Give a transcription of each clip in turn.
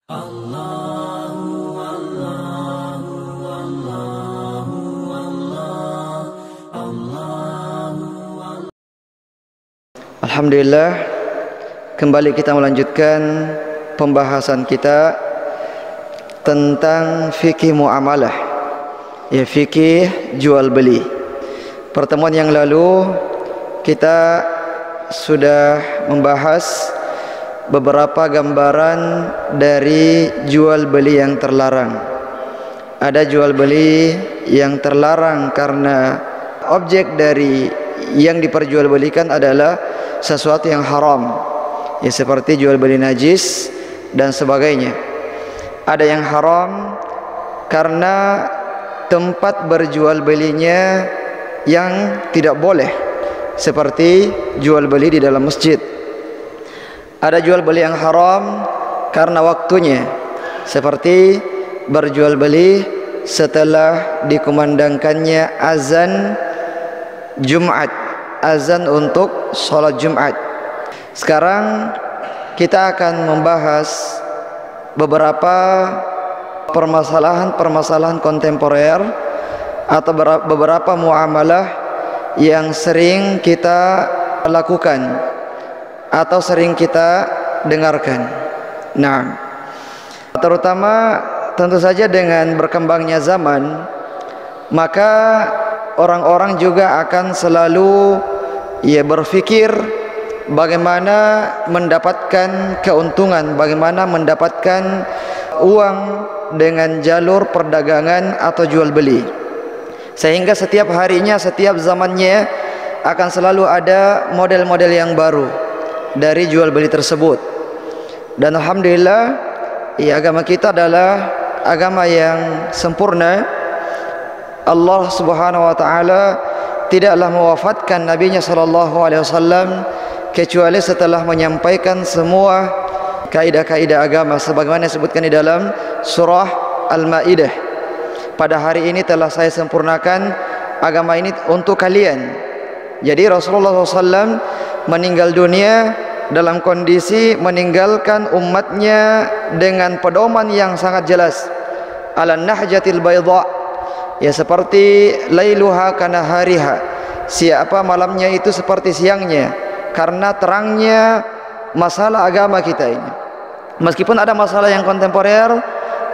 Alhamdulillah, kembali kita melanjutkan pembahasan kita tentang fikih muamalah, ya, fikih jual beli. Pertemuan yang lalu kita sudah membahas beberapa gambaran dari jual beli yang terlarang. Ada jual beli yang terlarang karena objek dari yang diperjualbelikan adalah sesuatu yang haram, ya, seperti jual beli najis dan sebagainya. Ada yang haram karena tempat berjual belinya yang tidak boleh, seperti jual beli di dalam masjid. Ada jual beli yang haram karena waktunya, seperti berjual beli setelah dikumandangkannya azan Jumat, azan untuk sholat Jumat. Sekarang kita akan membahas beberapa permasalahan kontemporer atau beberapa muamalah yang sering kita lakukan atau sering kita dengarkan. Nah, terutama tentu saja dengan berkembangnya zaman, maka orang-orang juga akan selalu berpikir bagaimana mendapatkan keuntungan, bagaimana mendapatkan uang dengan jalur perdagangan atau jual beli. Sehingga setiap harinya, setiap zamannya akan selalu ada model-model yang baru dari jual beli tersebut. Dan alhamdulillah, agama kita adalah agama yang sempurna. Allah Subhanahu wa taala tidaklah mewafatkan nabinya sallallahu alaihi wasallam kecuali setelah menyampaikan semua kaidah-kaidah agama sebagaimana disebutkan di dalam surah Al-Maidah. Pada hari ini telah saya sempurnakan agama ini untuk kalian. Jadi Rasulullah SAW meninggal dunia dalam kondisi meninggalkan umatnya dengan pedoman yang sangat jelas, ala nahjatil bayda, ya, seperti lailuha kana hariha, siapa malamnya itu seperti siangnya, karena terangnya masalah agama kita ini. Meskipun ada masalah yang kontemporer,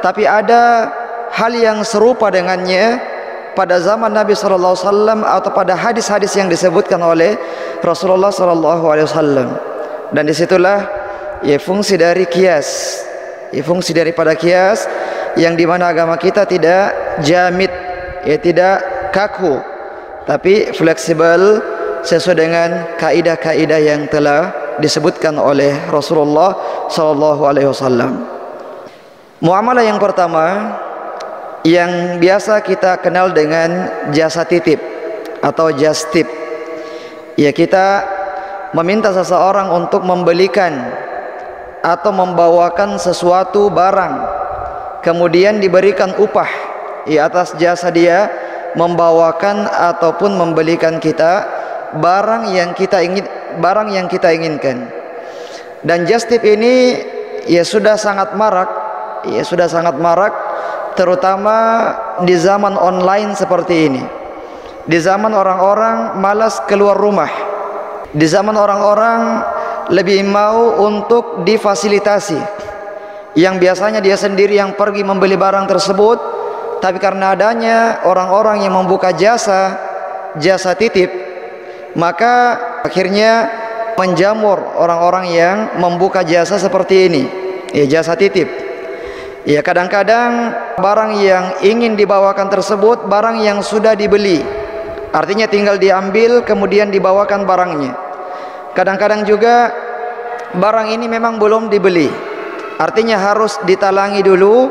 tapi ada hal yang serupa dengannya pada zaman Nabi sallallahu alaihi wasallam atau pada hadis-hadis yang disebutkan oleh Rasulullah sallallahu alaihi wasallam. Dan disitulah fungsi dari kias, fungsi daripada kias yang dimana agama kita tidak jamid, tidak kaku, tapi fleksibel sesuai dengan kaidah-kaidah yang telah disebutkan oleh Rasulullah sallallahu alaihi wasallam. Muamalah yang pertama yang biasa kita kenal dengan jasa titip atau just tip. Ya, kita meminta seseorang untuk membelikan atau membawakan sesuatu barang, kemudian diberikan upah atas jasa dia membawakan ataupun membelikan kita barang yang kita inginkan. Dan just tip ini sudah sangat marak, terutama di zaman online seperti ini, di zaman orang-orang malas keluar rumah, di zaman orang-orang lebih mau untuk difasilitasi, yang biasanya dia sendiri yang pergi membeli barang tersebut, tapi karena adanya orang-orang yang membuka jasa titip, maka akhirnya menjamur orang-orang yang membuka jasa seperti ini, jasa titip. Kadang-kadang barang yang ingin dibawakan tersebut barang yang sudah dibeli, artinya tinggal diambil kemudian dibawakan barangnya. Kadang-kadang juga barang ini memang belum dibeli, artinya harus ditalangi dulu,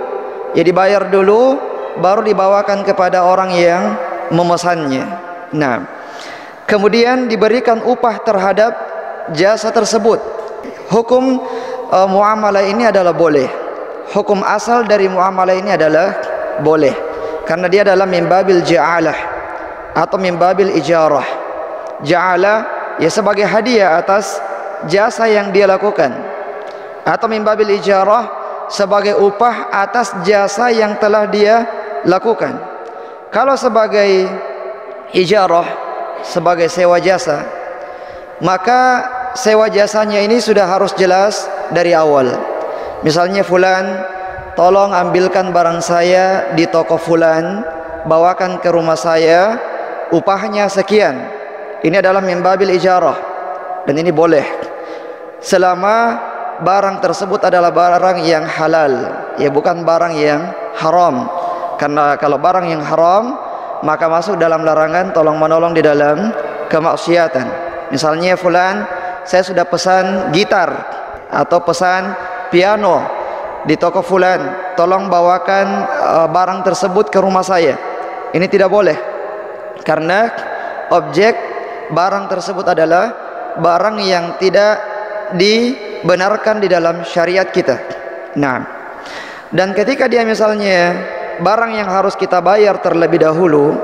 dibayar dulu, baru dibawakan kepada orang yang memesannya. Nah, kemudian diberikan upah terhadap jasa tersebut. Hukum muamalah ini adalah boleh. Hukum asal dari muamalah ini adalah boleh, karena dia adalah mimbabil ja'alah atau mimbabil ijarah. Ja'alah sebagai hadiah atas jasa yang dia lakukan, atau mimbabil ijarah sebagai upah atas jasa yang telah dia lakukan. Kalau sebagai ijarah, sebagai sewa jasa, maka sewa jasanya ini sudah harus jelas dari awal. Misalnya, fulan, tolong ambilkan barang saya di toko fulan, bawakan ke rumah saya, upahnya sekian. Ini adalah min babil ijarah, dan ini boleh selama barang tersebut adalah barang yang halal, ya, bukan barang yang haram. Karena kalau barang yang haram, maka masuk dalam larangan tolong menolong di dalam kemaksiatan. Misalnya, fulan, saya sudah pesan gitar atau pesan piano di toko fulan, tolong bawakan barang tersebut ke rumah saya. Ini tidak boleh, karena objek barang tersebut adalah barang yang tidak dibenarkan di dalam syariat kita. Nah, dan ketika dia misalnya barang yang harus kita bayar terlebih dahulu,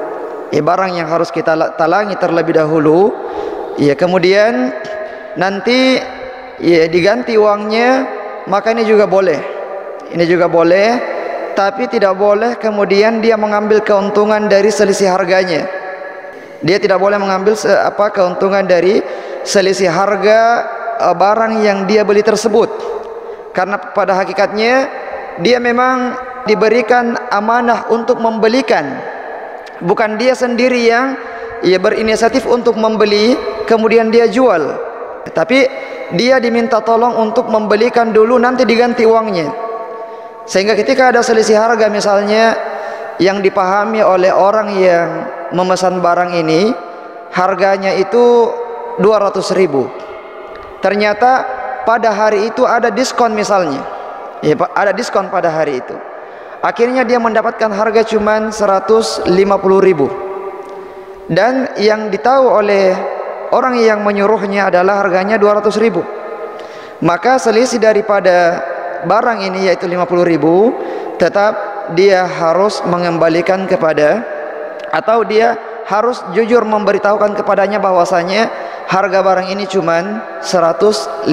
barang yang harus kita talangi terlebih dahulu, ya, kemudian nanti ya diganti uangnya, maka ini juga boleh. Ini juga boleh, tapi tidak boleh kemudian dia mengambil keuntungan dari selisih harganya. Dia tidak boleh mengambil keuntungan dari selisih harga barang yang dia beli tersebut, karena pada hakikatnya dia memang diberikan amanah untuk membelikan, bukan dia sendiri yang berinisiatif untuk membeli kemudian dia jual, tapi dia diminta tolong untuk membelikan dulu, nanti diganti uangnya. Sehingga ketika ada selisih harga misalnya yang dipahami oleh orang yang memesan barang ini, harganya itu 200.000, ternyata pada hari itu ada diskon misalnya, ya, ada diskon pada hari itu, akhirnya dia mendapatkan harga cuman 150.000, dan yang ditahu oleh orang yang menyuruhnya adalah harganya 200.000. Maka selisih daripada barang ini yaitu 50.000, tetap dia harus mengembalikan kepada, atau dia harus jujur memberitahukan kepadanya bahwasanya harga barang ini cuman 150.000,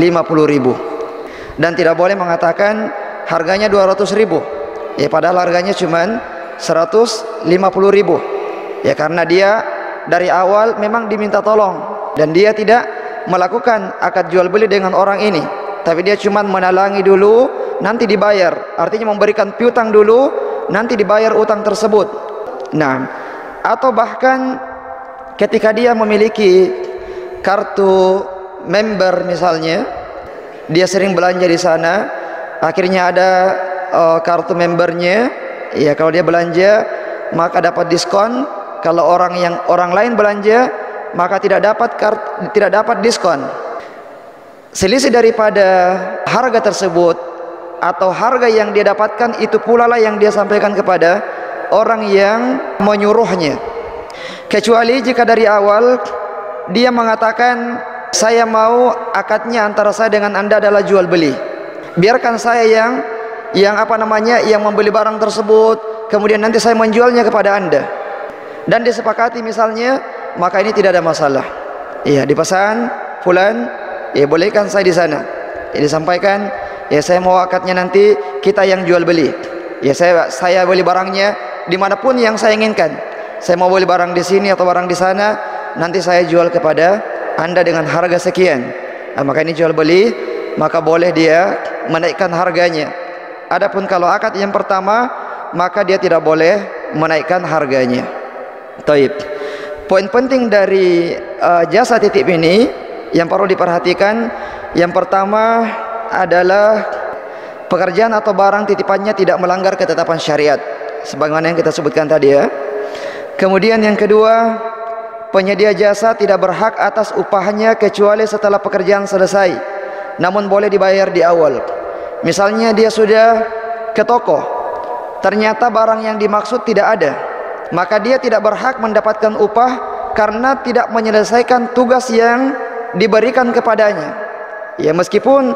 dan tidak boleh mengatakan harganya 200.000, ya, padahal harganya cuman 150.000, ya, karena dia dari awal memang diminta tolong dan dia tidak melakukan akad jual beli dengan orang ini, tapi dia cuman menalangi dulu, nanti dibayar, artinya memberikan piutang dulu, nanti dibayar utang tersebut. Nah, atau bahkan ketika dia memiliki kartu member misalnya, dia sering belanja di sana, akhirnya ada kartu membernya, ya, kalau dia belanja maka dapat diskon. Kalau orang lain belanja maka tidak dapat diskon. Selisih daripada harga tersebut atau harga yang dia dapatkan itu pula lah yang dia sampaikan kepada orang yang menyuruhnya. Kecuali jika dari awal dia mengatakan, saya mau akadnya antara saya dengan Anda adalah jual beli, biarkan saya yang membeli barang tersebut, kemudian nanti saya menjualnya kepada Anda, dan disepakati misalnya, maka ini tidak ada masalah. Ya, dipesan fulan, ya, bolehkan saya di sana, ya, disampaikan, ya, saya mau akadnya nanti kita yang jual beli, ya, saya beli barangnya dimanapun yang saya inginkan, saya mau beli barang di sini atau barang di sana, nanti saya jual kepada Anda dengan harga sekian. Nah, maka ini jual beli, maka boleh dia menaikkan harganya. Adapun kalau akad yang pertama, maka dia tidak boleh menaikkan harganya. Taib. Poin penting dari jasa titip ini yang perlu diperhatikan, yang pertama adalah pekerjaan atau barang titipannya tidak melanggar ketetapan syariat, sebagaimana yang kita sebutkan tadi, ya. Kemudian yang kedua, penyedia jasa tidak berhak atas upahnya kecuali setelah pekerjaan selesai, namun boleh dibayar di awal. Misalnya dia sudah ke toko, ternyata barang yang dimaksud tidak ada, maka dia tidak berhak mendapatkan upah karena tidak menyelesaikan tugas yang diberikan kepadanya. Ya, meskipun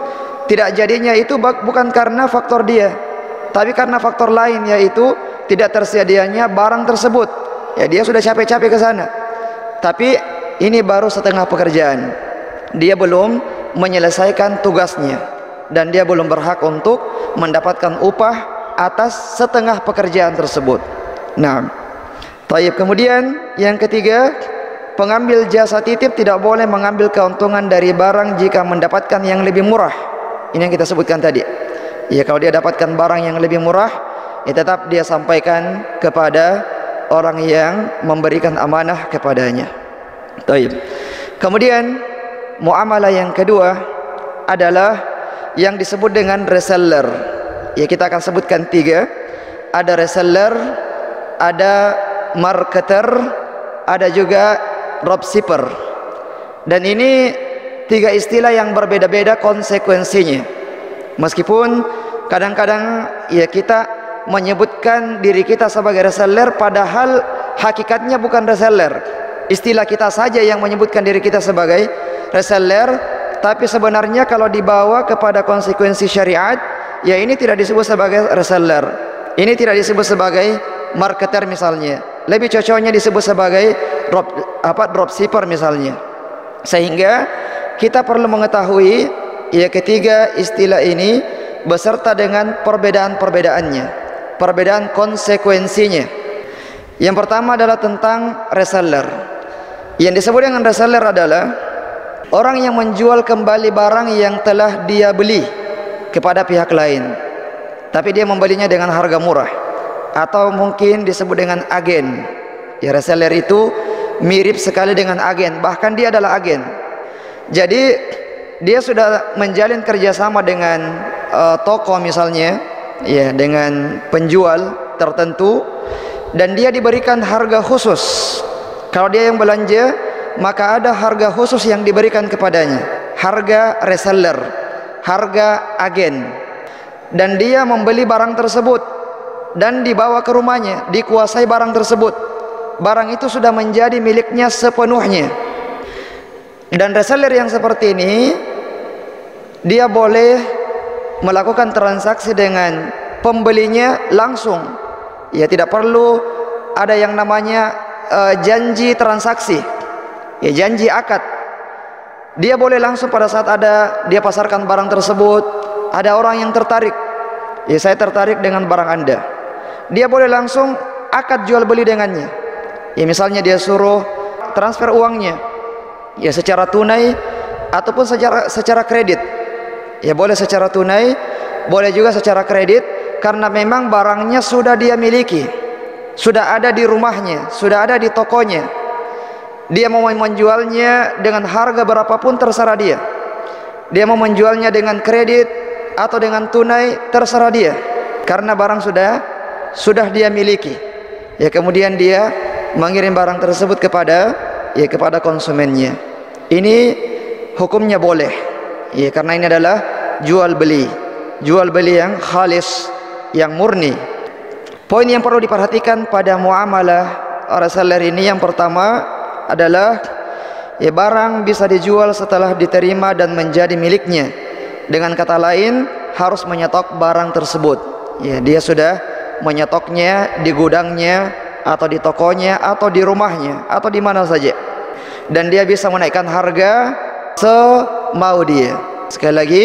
tidak jadinya itu bukan karena faktor dia, tapi karena faktor lain, yaitu tidak tersedianya barang tersebut. Ya, dia sudah capek-capek ke sana, tapi ini baru setengah pekerjaan, dia belum menyelesaikan tugasnya, dan dia belum berhak untuk mendapatkan upah atas setengah pekerjaan tersebut. Nah, taib. Kemudian yang ketiga, pengambil jasa titip tidak boleh mengambil keuntungan dari barang jika mendapatkan yang lebih murah. Ini yang kita sebutkan tadi. Ya, kalau dia dapatkan barang yang lebih murah, ya tetap dia sampaikan kepada orang yang memberikan amanah kepadanya. Taib. Kemudian muamalah yang kedua adalah yang disebut dengan reseller. Ya, kita akan sebutkan tiga. Ada reseller, ada marketer, ada juga dropshipper. Dan ini tiga istilah yang berbeda-beda konsekuensinya. Meskipun kadang-kadang ya kita menyebutkan diri kita sebagai reseller, padahal hakikatnya bukan reseller. Istilah kita saja yang menyebutkan diri kita sebagai reseller, tapi sebenarnya kalau dibawa kepada konsekuensi syariat, ya ini tidak disebut sebagai reseller, ini tidak disebut sebagai marketer misalnya, lebih cocoknya disebut sebagai dropshipper misalnya. Sehingga kita perlu mengetahui ya ketiga istilah ini beserta dengan perbedaan-perbedaannya, perbedaan konsekuensinya. Yang pertama adalah tentang reseller. Yang disebut dengan reseller adalah orang yang menjual kembali barang yang telah dia beli kepada pihak lain, tapi dia membelinya dengan harga murah, atau mungkin disebut dengan agen. Ya, reseller itu mirip sekali dengan agen, bahkan dia adalah agen. Jadi dia sudah menjalin kerjasama dengan toko misalnya, ya, dengan penjual tertentu, dan dia diberikan harga khusus. Kalau dia yang belanja, maka ada harga khusus yang diberikan kepadanya, harga reseller, harga agen. Dan dia membeli barang tersebut dan dibawa ke rumahnya, dikuasai barang tersebut. Barang itu sudah menjadi miliknya sepenuhnya. Dan reseller yang seperti ini, dia boleh melakukan transaksi dengan pembelinya langsung. Ya, tidak perlu ada yang namanya janji transaksi, ya, janji akad. Dia boleh langsung pada saat ada dia pasarkan barang tersebut, ada orang yang tertarik, ya, saya tertarik dengan barang Anda, dia boleh langsung akad jual beli dengannya. Ya, misalnya dia suruh transfer uangnya, ya, secara tunai ataupun secara kredit. Ya, boleh secara tunai, boleh juga secara kredit, karena memang barangnya sudah dia miliki, sudah ada di rumahnya, sudah ada di tokonya. Dia mau menjualnya dengan harga berapapun terserah dia. Dia mau menjualnya dengan kredit atau dengan tunai terserah dia, karena barang sudah dia miliki. Ya, kemudian dia mengirim barang tersebut kepada konsumennya. Ini hukumnya boleh, ya, karena ini adalah jual beli yang khalis, yang murni. Poin yang perlu diperhatikan pada muamalah reseller ini, yang pertama adalah ya, barang bisa dijual setelah diterima dan menjadi miliknya. Dengan kata lain, harus menyetok barang tersebut. Ya, dia sudah menyetoknya di gudangnya atau di tokonya atau di rumahnya atau di mana saja, dan dia bisa menaikkan harga semau dia. Sekali lagi,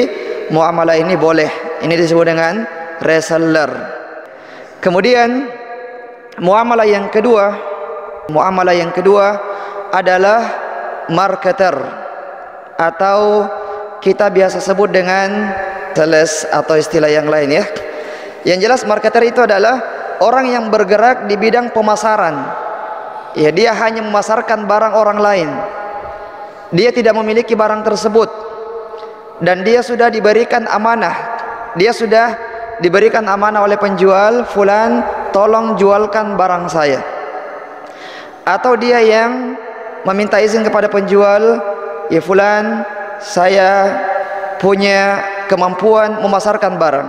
muamalah ini boleh. Ini disebut dengan reseller. Kemudian muamalah yang kedua adalah marketer, atau kita biasa sebut dengan sales atau istilah yang lain, ya. Yang jelas marketer itu adalah orang yang bergerak di bidang pemasaran. Ya, dia hanya memasarkan barang orang lain. Dia tidak memiliki barang tersebut, dan dia sudah diberikan amanah. Dia sudah diberikan amanah oleh penjual, fulan, tolong jualkan barang saya. Atau dia yang meminta izin kepada penjual, ya fulan, saya punya kemampuan memasarkan barang,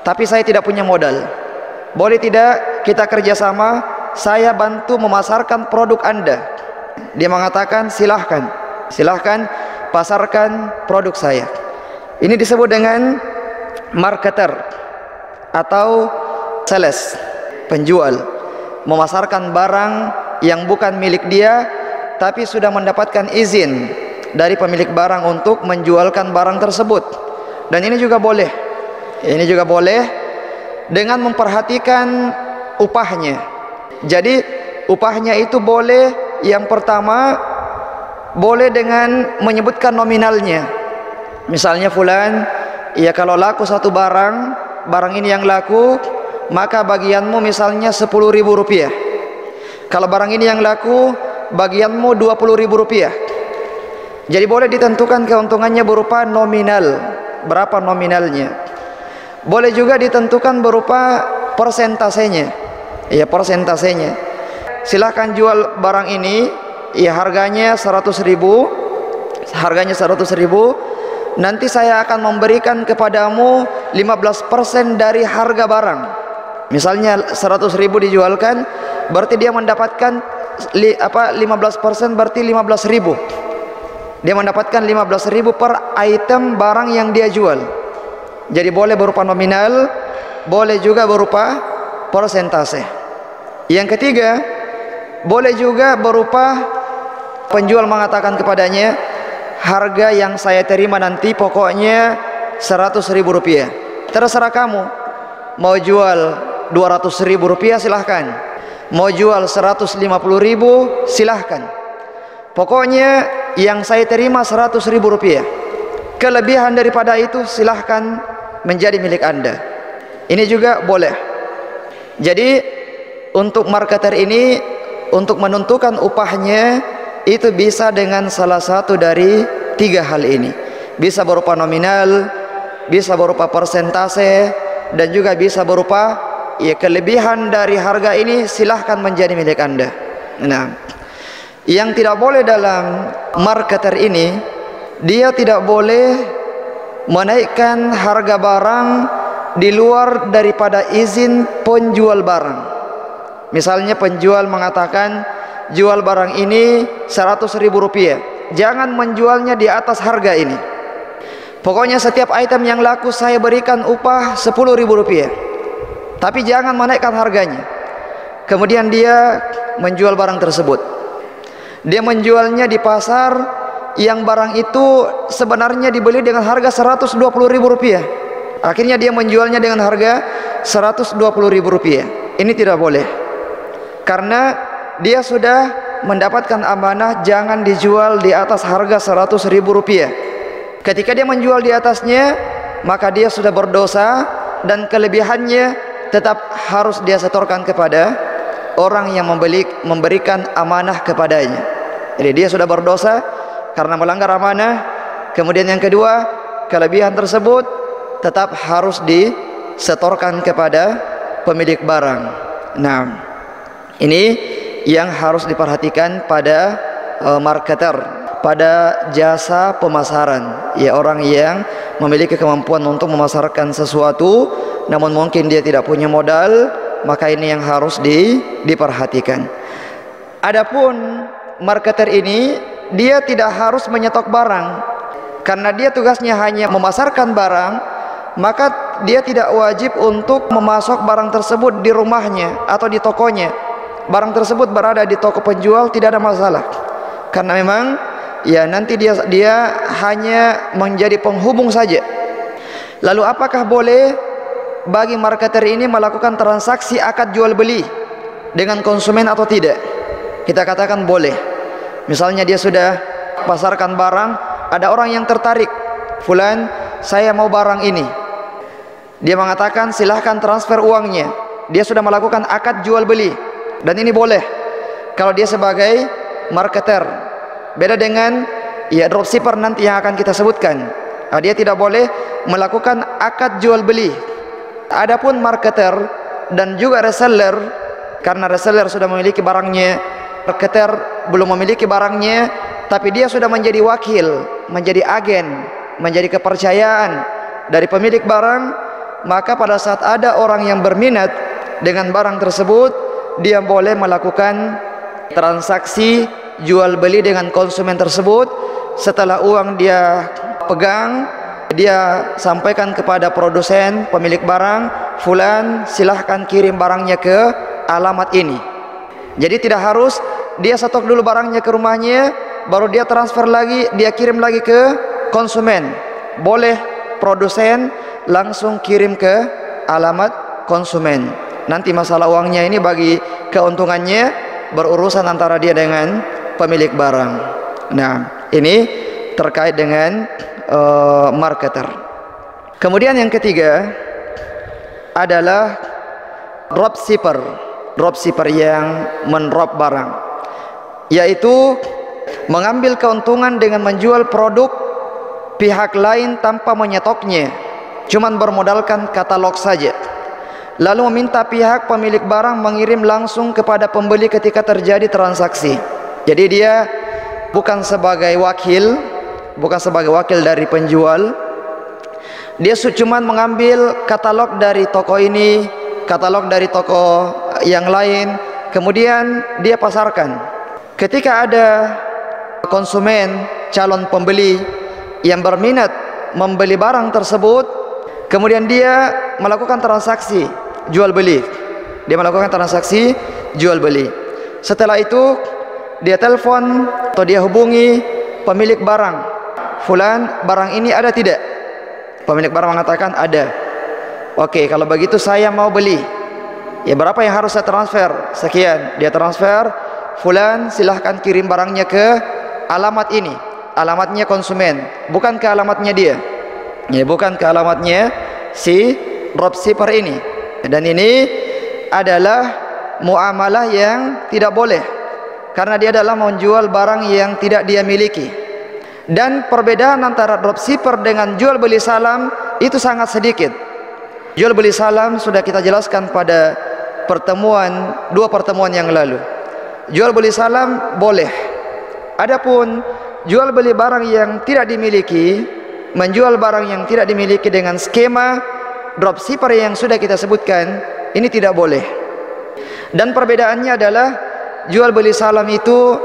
tapi saya tidak punya modal. Boleh tidak kita kerjasama, saya bantu memasarkan produk Anda. Dia mengatakan silahkan pasarkan produk saya. Ini disebut dengan marketer atau sales, penjual, memasarkan barang yang bukan milik dia, tapi sudah mendapatkan izin dari pemilik barang untuk menjualkan barang tersebut. Dan ini juga boleh. Ini juga boleh dengan memperhatikan upahnya. Jadi upahnya itu boleh, yang pertama boleh dengan menyebutkan nominalnya. Misalnya fulan, ya kalau laku satu barang ini yang laku, maka bagianmu misalnya 10.000 rupiah. Kalau barang ini yang laku, bagianmu 20.000 rupiah. Jadi boleh ditentukan keuntungannya berupa nominal, berapa nominalnya. Boleh juga ditentukan berupa persentasenya. Ya, persentasenya. Silahkan jual barang ini, ya harganya 100.000. Harganya 100.000. Nanti saya akan memberikan kepadamu 15% dari harga barang. Misalnya 100.000 dijualkan, berarti dia mendapatkan 15%, berarti 15.000. Dia mendapatkan 15.000 per item barang yang dia jual. Jadi boleh berupa nominal, boleh juga berupa persentase. Yang ketiga, boleh juga berupa penjual mengatakan kepadanya, harga yang saya terima nanti pokoknya 100.000 rupiah. Terserah kamu, mau jual 200.000 rupiah silahkan, mau jual 150.000 silahkan. Pokoknya yang saya terima 100.000 rupiah. Kelebihan daripada itu silahkan menjadi milik Anda. Ini juga boleh. Jadi untuk marketer ini, untuk menentukan upahnya itu bisa dengan salah satu dari tiga hal ini. Bisa berupa nominal, bisa berupa persentase, dan juga bisa berupa ya kelebihan dari harga ini silahkan menjadi milik Anda. Nah, yang tidak boleh dalam marketer ini, dia tidak boleh menaikkan harga barang di luar daripada izin penjual barang. Misalnya penjual mengatakan jual barang ini 100.000 rupiah, jangan menjualnya di atas harga ini. Pokoknya setiap item yang laku saya berikan upah 10.000 rupiah, tapi jangan menaikkan harganya. Kemudian dia menjual barang tersebut. Dia menjualnya di pasar yang barang itu sebenarnya dibeli dengan harga 120.000 rupiah. Akhirnya dia menjualnya dengan harga 120.000 rupiah. Ini tidak boleh, karena dia sudah mendapatkan amanah jangan dijual di atas harga 100.000 rupiah. Ketika dia menjual di atasnya, maka dia sudah berdosa, dan kelebihannya tetap harus dia setorkan kepada orang yang memberikan amanah kepadanya. Jadi dia sudah berdosa karena melanggar amanah. Kemudian yang kedua, kelebihan tersebut tetap harus disetorkan kepada pemilik barang. Nah, ini yang harus diperhatikan pada marketer, pada jasa pemasaran. Ya, orang yang memiliki kemampuan untuk memasarkan sesuatu namun mungkin dia tidak punya modal, maka ini yang harus diperhatikan. Adapun marketer ini, dia tidak harus menyetok barang, karena dia tugasnya hanya memasarkan barang, maka dia tidak wajib untuk memasok barang tersebut di rumahnya atau di tokonya. Barang tersebut berada di toko penjual tidak ada masalah, karena memang ya nanti dia hanya menjadi penghubung saja. Lalu apakah boleh bagi marketer ini melakukan transaksi akad jual beli dengan konsumen atau tidak? Kita katakan boleh. Misalnya dia sudah pasarkan barang, ada orang yang tertarik, fulan saya mau barang ini. Dia mengatakan silahkan transfer uangnya. Dia sudah melakukan akad jual beli, dan ini boleh kalau dia sebagai marketer. Beda dengan ya dropshipper nanti yang akan kita sebutkan. Dia tidak boleh melakukan akad jual beli. Adapun marketer dan juga reseller, karena reseller sudah memiliki barangnya, marketer belum memiliki barangnya, tapi dia sudah menjadi wakil, menjadi agen, menjadi kepercayaan dari pemilik barang, maka pada saat ada orang yang berminat dengan barang tersebut, dia boleh melakukan transaksi jual beli dengan konsumen tersebut. Setelah uang dia pegang, dia sampaikan kepada produsen pemilik barang, fulan silahkan kirim barangnya ke alamat ini. Jadi tidak harus dia stok dulu barangnya ke rumahnya, baru dia transfer lagi, dia kirim lagi ke konsumen. Boleh produsen langsung kirim ke alamat konsumen. Nanti masalah uangnya ini bagi keuntungannya berurusan antara dia dengan pemilik barang. Nah, ini terkait dengan marketer. Kemudian yang ketiga adalah dropshipper. Dropshipper yang mendrop barang, yaitu mengambil keuntungan dengan menjual produk pihak lain tanpa menyetoknya, cuman bermodalkan katalog saja, lalu meminta pihak pemilik barang mengirim langsung kepada pembeli ketika terjadi transaksi. Jadi dia bukan sebagai wakil dari penjual. Dia cuma mengambil katalog dari toko ini, katalog dari toko yang lain, kemudian dia pasarkan. Ketika ada konsumen, calon pembeli yang berminat membeli barang tersebut, kemudian dia melakukan transaksi jual beli. Dia melakukan transaksi jual beli. Setelah itu dia telepon atau dia hubungi pemilik barang. Fulan, barang ini ada tidak? Pemilik barang mengatakan ada. Oke, kalau begitu saya mau beli. Ya, berapa yang harus saya transfer? Sekian. Dia transfer. Fulan, silahkan kirim barangnya ke alamat ini. Alamatnya konsumen, bukan ke alamatnya dia. Ya, bukan ke alamatnya si dropshipper ini. Dan ini adalah muamalah yang tidak boleh, karena dia adalah menjual barang yang tidak dia miliki. Dan perbedaan antara dropshipper dengan jual beli salam itu sangat sedikit. Jual beli salam sudah kita jelaskan pada dua pertemuan yang lalu. Jual beli salam boleh. Adapun jual beli barang yang tidak dimiliki, menjual barang yang tidak dimiliki dengan skema dropshipper yang sudah kita sebutkan, ini tidak boleh. Dan perbedaannya adalah jual beli salam itu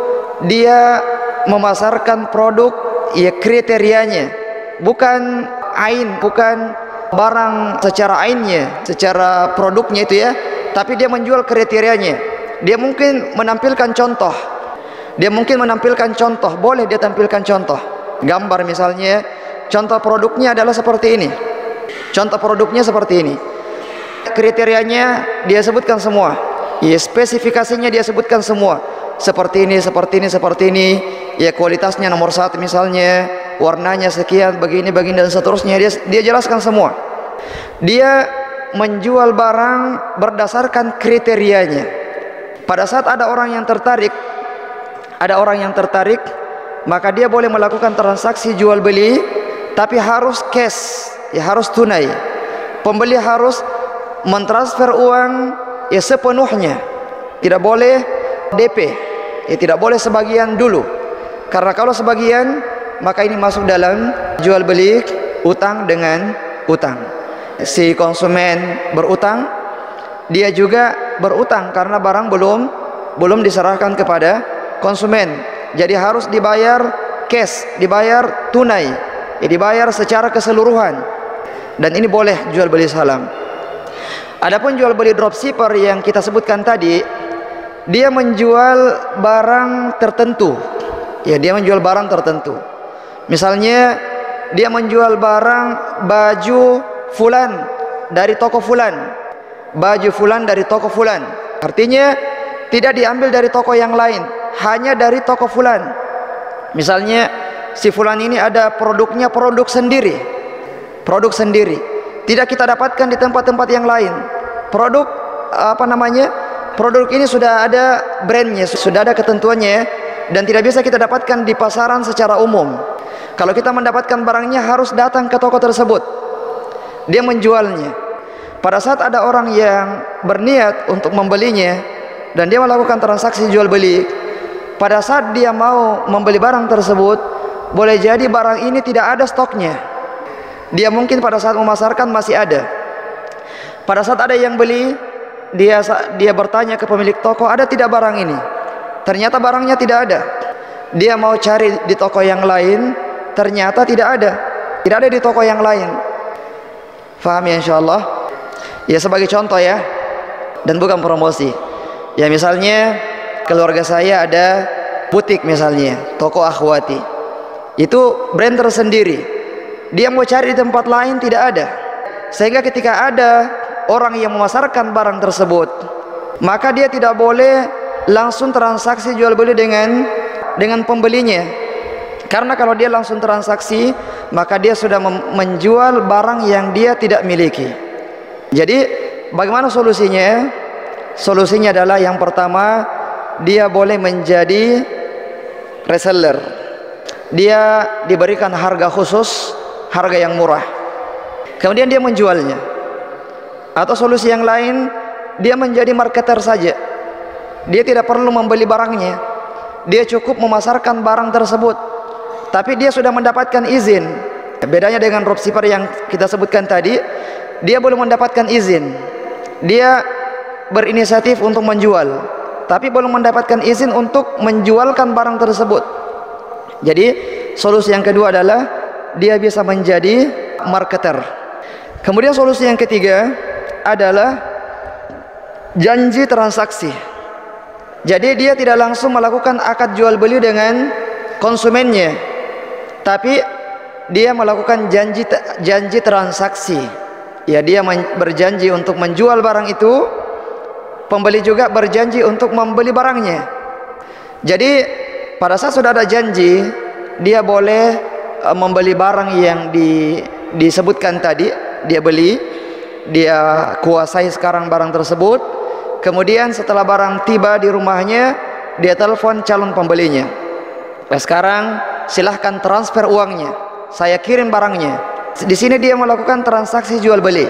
dia memasarkan produk ya kriterianya, bukan ain, bukan barang secara ainnya, secara produknya itu ya, tapi dia menjual kriterianya. Dia mungkin menampilkan contoh. Boleh dia tampilkan contoh. Gambar misalnya, contoh produknya adalah seperti ini. Contoh produknya seperti ini. Kriterianya dia sebutkan semua. Ya, spesifikasinya dia sebutkan semua. Seperti ini, seperti ini, seperti ini. Ya, kualitasnya nomor 1 misalnya, warnanya sekian, begini, dan seterusnya. Dia jelaskan semua. Dia menjual barang berdasarkan kriterianya. Pada saat ada orang yang tertarik, maka dia boleh melakukan transaksi jual beli, tapi harus cash, ya harus tunai. Pembeli harus mentransfer uang ya sepenuhnya, tidak boleh DP, ya tidak boleh sebagian dulu. Karena kalau sebagian, maka ini masuk dalam jual beli utang dengan utang. Si konsumen berutang, dia juga berutang karena barang belum diserahkan kepada konsumen. Jadi harus dibayar cash, dibayar tunai, ya dibayar secara keseluruhan. Dan ini boleh jual beli salam. Adapun jual beli dropshipper yang kita sebutkan tadi, dia menjual barang tertentu. Ya, dia menjual barang tertentu. Misalnya dia menjual barang baju fulan dari toko fulan. Baju fulan dari toko fulan. Artinya tidak diambil dari toko yang lain, hanya dari toko fulan. Misalnya si fulan ini ada produknya, produk sendiri. Tidak kita dapatkan di tempat-tempat yang lain. Produk Produk ini sudah ada brandnya, sudah ada ketentuannya, dan tidak bisa kita dapatkan di pasaran secara umum. Kalau kita mendapatkan barangnya harus datang ke toko tersebut. Dia menjualnya. Pada saat ada orang yang berniat untuk membelinya dan dia melakukan transaksi jual beli, pada saat dia mau membeli barang tersebut, boleh jadi barang ini tidak ada stoknya. Dia mungkin pada saat memasarkan masih ada. Pada saat ada yang beli, dia bertanya ke pemilik toko, ada tidak barang ini? Ternyata barangnya tidak ada. Dia mau cari di toko yang lain, ternyata tidak ada di toko yang lain. Faham ya insyaallah? Ya, sebagai contoh ya, dan bukan promosi. Ya, misalnya keluarga saya ada butik misalnya, toko akhwati. Itu brand tersendiri. Dia mau cari di tempat lain tidak ada. Sehingga ketika ada orang yang memasarkan barang tersebut, maka dia tidak boleh langsung transaksi jual beli dengan pembelinya. Karena kalau dia langsung transaksi, maka dia sudah menjual barang yang dia tidak miliki. Jadi bagaimana solusinya? Solusinya adalah yang pertama, dia boleh menjadi reseller. Dia diberikan harga khusus, harga yang murah, kemudian dia menjualnya. Atau solusi yang lain, dia menjadi marketer saja. Dia tidak perlu membeli barangnya, dia cukup memasarkan barang tersebut, tapi dia sudah mendapatkan izin. Bedanya dengan dropshipper yang kita sebutkan tadi, dia belum mendapatkan izin. Dia berinisiatif untuk menjual, tapi belum mendapatkan izin untuk menjualkan barang tersebut. Jadi solusi yang kedua adalah dia bisa menjadi marketer. Kemudian solusi yang ketiga adalah janji transaksi. Jadi dia tidak langsung melakukan akad jual beli dengan konsumennya, tapi dia melakukan janji transaksi. Ya, dia berjanji untuk menjual barang itu, pembeli juga berjanji untuk membeli barangnya. Jadi pada saat sudah ada janji, dia boleh membeli barang yang disebutkan tadi, dia beli, dia kuasai sekarang barang tersebut. Kemudian setelah barang tiba di rumahnya, dia telepon calon pembelinya. Nah, sekarang silahkan transfer uangnya, saya kirim barangnya. Di sini dia melakukan transaksi jual beli.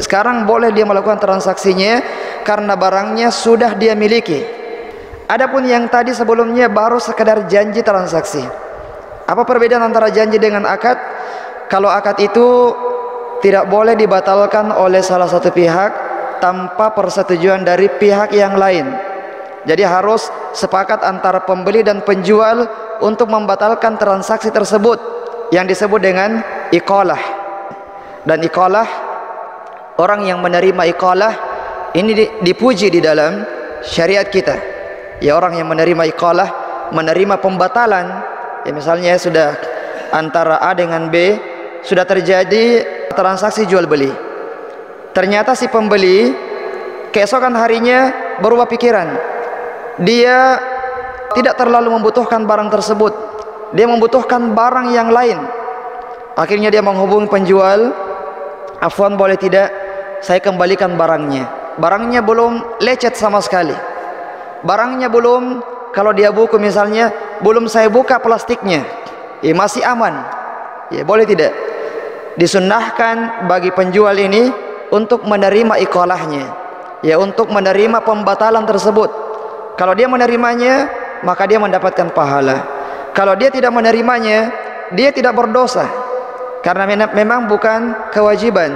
Sekarang boleh dia melakukan transaksinya karena barangnya sudah dia miliki. Adapun yang tadi sebelumnya baru sekedar janji transaksi. Apa perbedaan antara janji dengan akad? Kalau akad itu tidak boleh dibatalkan oleh salah satu pihak tanpa persetujuan dari pihak yang lain. Jadi harus sepakat antara pembeli dan penjual untuk membatalkan transaksi tersebut, yang disebut dengan iqalah. Dan iqalah, orang yang menerima iqalah ini dipuji di dalam syariat kita. Ya, orang yang menerima iqalah, menerima pembatalan. Ya, misalnya sudah antara A dengan B sudah terjadi transaksi jual beli. Ternyata si pembeli keesokan harinya berubah pikiran. Dia tidak terlalu membutuhkan barang tersebut, dia membutuhkan barang yang lain. Akhirnya dia menghubungi penjual, "Afwan, boleh tidak saya kembalikan barangnya?" Barangnya belum lecet sama sekali, barangnya belum, kalau dia buku misalnya, belum saya buka plastiknya, ya masih aman. Ya, boleh tidak? Disunnahkan bagi penjual ini untuk menerima iqalahnya, ya, untuk menerima pembatalan tersebut. Kalau dia menerimanya, maka dia mendapatkan pahala. Kalau dia tidak menerimanya, dia tidak berdosa, karena memang bukan kewajiban.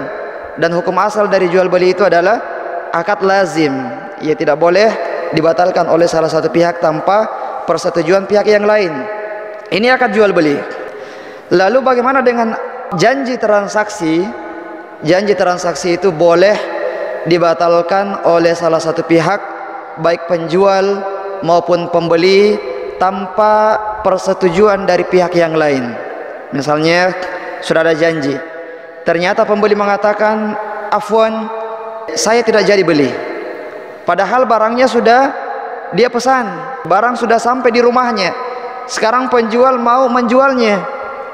Dan hukum asal dari jual beli itu adalah akad lazim. Ia tidak boleh dibatalkan oleh salah satu pihak tanpa persetujuan pihak yang lain. Ini akad jual beli. Lalu bagaimana dengan janji transaksi? Janji transaksi itu boleh dibatalkan oleh salah satu pihak, baik penjual maupun pembeli, tanpa persetujuan dari pihak yang lain. Misalnya sudah ada janji, ternyata pembeli mengatakan, "Afwan, saya tidak jadi beli." Padahal barangnya sudah dia pesan, barang sudah sampai di rumahnya. Sekarang penjual mau menjualnya,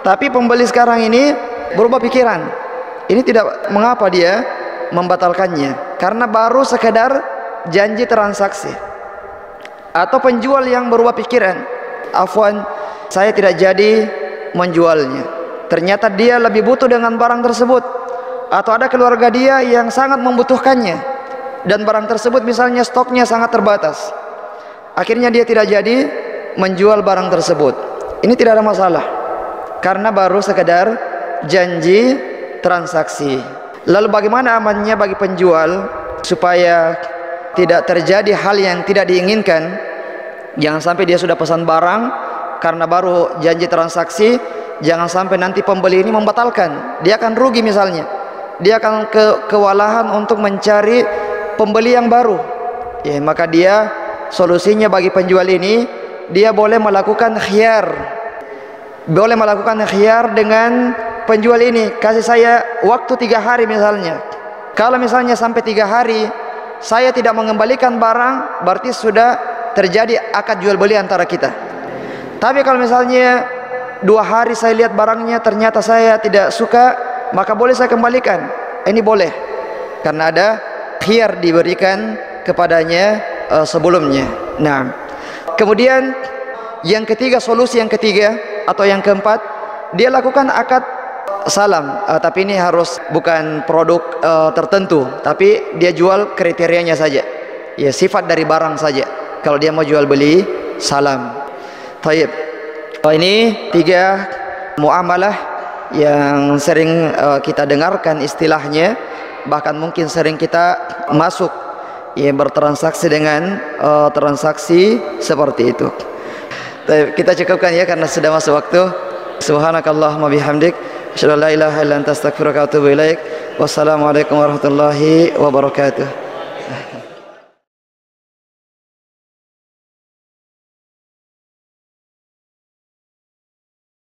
tapi pembeli sekarang ini berubah pikiran. Ini tidak mengapa dia membatalkannya, karena baru sekedar janji transaksi. Atau penjual yang berubah pikiran, "Afwan, saya tidak jadi menjualnya." Ternyata dia lebih butuh dengan barang tersebut, atau ada keluarga dia yang sangat membutuhkannya, dan barang tersebut misalnya stoknya sangat terbatas. Akhirnya dia tidak jadi menjual barang tersebut. Ini tidak ada masalah, karena baru sekedar janji transaksi. Lalu bagaimana amannya bagi penjual supaya tidak terjadi hal yang tidak diinginkan? Jangan sampai dia sudah pesan barang karena baru janji transaksi, jangan sampai nanti pembeli ini membatalkan. Dia akan rugi misalnya, dia akan kewalahan untuk mencari pembeli yang baru. Ya, maka dia, solusinya bagi penjual ini, dia boleh melakukan khiyar. Boleh melakukan khiyar dengan penjual ini kasih saya waktu 3 hari misalnya. Kalau misalnya sampai 3 hari saya tidak mengembalikan barang, berarti sudah terjadi akad jual beli antara kita. Tapi kalau misalnya 2 hari saya lihat barangnya ternyata saya tidak suka, maka boleh saya kembalikan. Ini boleh, karena ada khiyar diberikan kepadanya sebelumnya. Nah, kemudian yang ketiga, solusi yang ketiga atau yang keempat, dia lakukan akad salam, tapi ini harus bukan produk tertentu, tapi dia jual kriterianya saja, ya sifat dari barang saja. Kalau dia mau jual beli salam. Taib. Ini 3 muamalah yang sering kita dengarkan istilahnya, bahkan mungkin sering kita masuk, ya, bertransaksi dengan transaksi seperti itu. Kita cukupkan ya karena sudah masuk waktu. Subhanakallahumma bihamdik, asyhadu an la ilaha illa anta astaghfiruka wa atubu ilaik. Wassalamualaikum warahmatullahi wabarakatuh.